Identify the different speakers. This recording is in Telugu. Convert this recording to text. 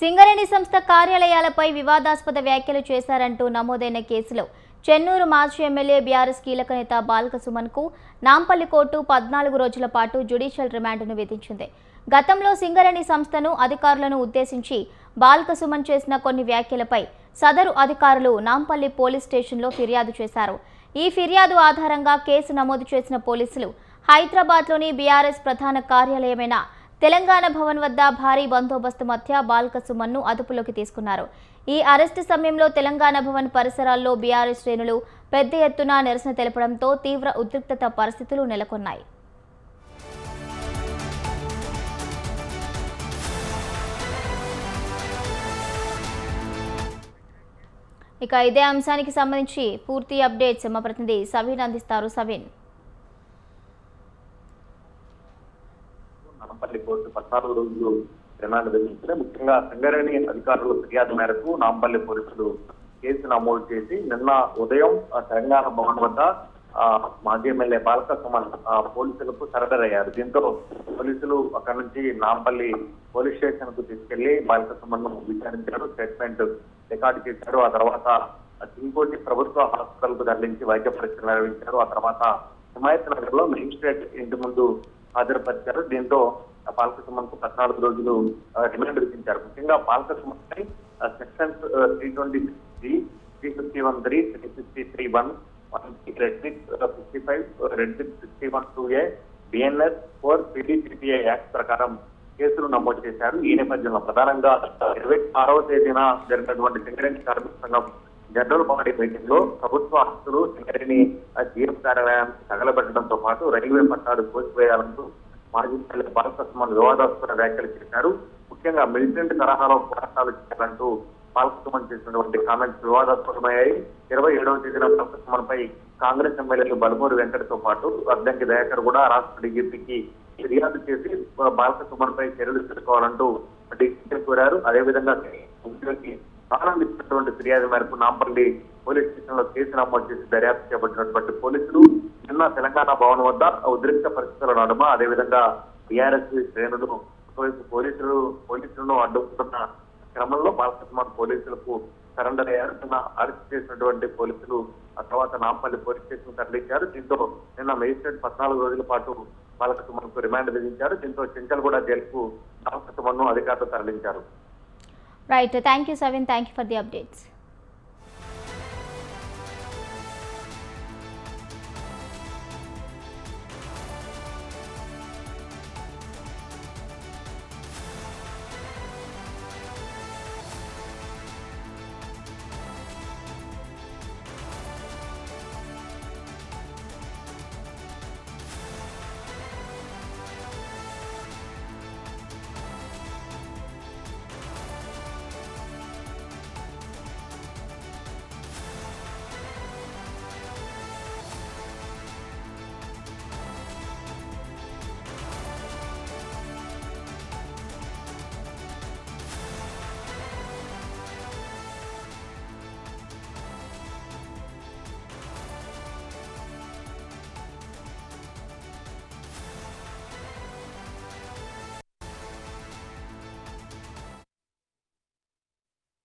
Speaker 1: సింగరేణి సంస్థ కార్యాలయాలపై వివాదాస్పద వ్యాఖ్యలు చేశారంటూ నమోదైన కేసులో చెన్నూరు మాజీ ఎమ్మెల్యే బీఆర్ఎస్ కీలక నేత బాల్క సుమన్కు నాంపల్లి కోర్టు 14 రోజుల పాటు జ్యుడిషియల్ రిమాండ్ను విధించింది. గతంలో సింగరేణి సంస్థను అధికారులను ఉద్దేశించి బాల్క సుమన్ చేసిన కొన్ని వ్యాఖ్యలపై సదరు అధికారులు నాంపల్లి పోలీస్ స్టేషన్లో ఫిర్యాదు చేశారు. ఈ ఫిర్యాదు ఆధారంగా కేసు నమోదు చేసిన పోలీసులు హైదరాబాద్లోని బీఆర్ఎస్ ప్రధాన కార్యాలయమైన తెలంగాణ భవన్ వద్ద భారీ బందోబస్తు మధ్య బాల్క సుమన్ను అదుపులోకి తీసుకున్నారు. ఈ అరెస్టు సమయంలో తెలంగాణ భవన్ పరిసరాల్లో బీఆర్ఎస్ శ్రేణులు పెద్ద ఎత్తున నిరసన తెలపడంతో తీవ్ర ఉద్రిక్తత పరిస్థితులు నెలకొన్నాయి. ఇక ఇదే అంశానికి సంబంధించి పూర్తి అప్డేట్స్ మా ప్రతినిధి సవీన్ అందిస్తారు. సవీన్,
Speaker 2: నాంపల్లి కోర్టు 14 రోజులు రిమాండ్ విధించిన ముఖ్యంగా సింగరేణి అధికారుల ఫిర్యాదు మేరకు నాంపల్లి పోలీసులు కేసు నమోదు చేసి నిన్న ఉదయం తెలంగాణ భవన్ వద్ద మాజీ ఎమ్మెల్యే బాల్క సుమన్ పోలీసులకు సరెండర్ అయ్యారు. దీంతో పోలీసులు అక్కడి నుంచి నాంపల్లి పోలీస్ స్టేషన్ కు తీసుకెళ్లి బాల్క సుమన్ ను విచారించారు, స్టేట్మెంట్ రికార్డు చేశారు. ఆ తర్వాత ఇంకోటి ప్రభుత్వ హాస్పిటల్ కు తరలించి వైద్య పరీక్షలు నిర్వహించారు. ఆ తర్వాత హిమాయత్ నగర్ లో మెజిస్ట్రేట్ ఇంటి ముందు హాజరుపరిచారు. దీంతో బాల్క సుమన్ కు 14 రోజులు రిమాండ్ విధించారు. ముఖ్యంగా బాల్క సుమన్ పై sections 323, 351(3), 363(1), 55, 61(2)(a), BNS 4, PDCPA act ప్రకారం కేసులు నమోదు చేశారు. ఈ నేపథ్యంలో ప్రధానంగా 26వ తేదీన జరిగినటువంటి సింగరేణి కార్మిక సంఘం జనరల్ బాడీ మీటింగ్ లో ప్రభుత్వ ఆస్తులు సింగరేణి జీఎం కార్యాలయానికి తగలబెట్టడంతో పాటు రైల్వే పట్టాలు కోసివేయాలంటూ మాజీ ఎమ్మెల్యే బాల్క సుమన్ వివాదాస్పద వ్యాఖ్యలు చేశారు. ముఖ్యంగా మిలిటెంట్ తరహాలో పోరాటాలు చేయాలంటూ బాల్క సుమన్ చేసినటువంటి కామెంట్స్ వివాదాస్పదమయ్యాయి. 27వ తేదీన బాల్క సుమన్ పై కాంగ్రెస్ ఎమ్మెల్యేలు బలమూరి వెంకటతో పాటు అద్దంకి దయాకర్ కూడా రాష్ట్ర డీజీపీకి ఫిర్యాదు చేసి బాల్క సుమన్ పై చర్యలు తీసుకోవాలంటూ డీజీపీ కోరారు. అదేవిధంగా ఉద్యోగి ప్రారంభించినటువంటి ఫిర్యాదు మేరకు నాంపల్లి పోలీస్ స్టేషన్ లో కేసు నమోదు చేసి దర్యాప్తు చేపట్టినటువంటి పోలీసులు నిన్న తెలంగాణ భవన్ వద్ద ఉద్రిక్త పరిస్థితుల నడుమ అదేవిధంగా టీఆర్ఎస్ శ్రేణులు పోలీసులను అడ్డుకుంటున్న క్రమంలో బాల్క సుమన్ పోలీసులకు సరెండర్ అయ్యారు. నిన్న అరెస్ట్ చేసినటువంటి పోలీసులు ఆ తర్వాత నాంపల్లి పోలీస్ స్టేషన్ తరలించారు. దీంతో నిన్న మేజిస్ట్రేట్ 14 రోజుల పాటు బాల్క సుమన్ కు రిమాండ్ విధించారు. దీంతో చెంచల్గూడ జైలుకు బాల్క సుమన్ ను అధికారులు తరలించారు.
Speaker 1: Right, thank you సవిన్, thank you for the updates.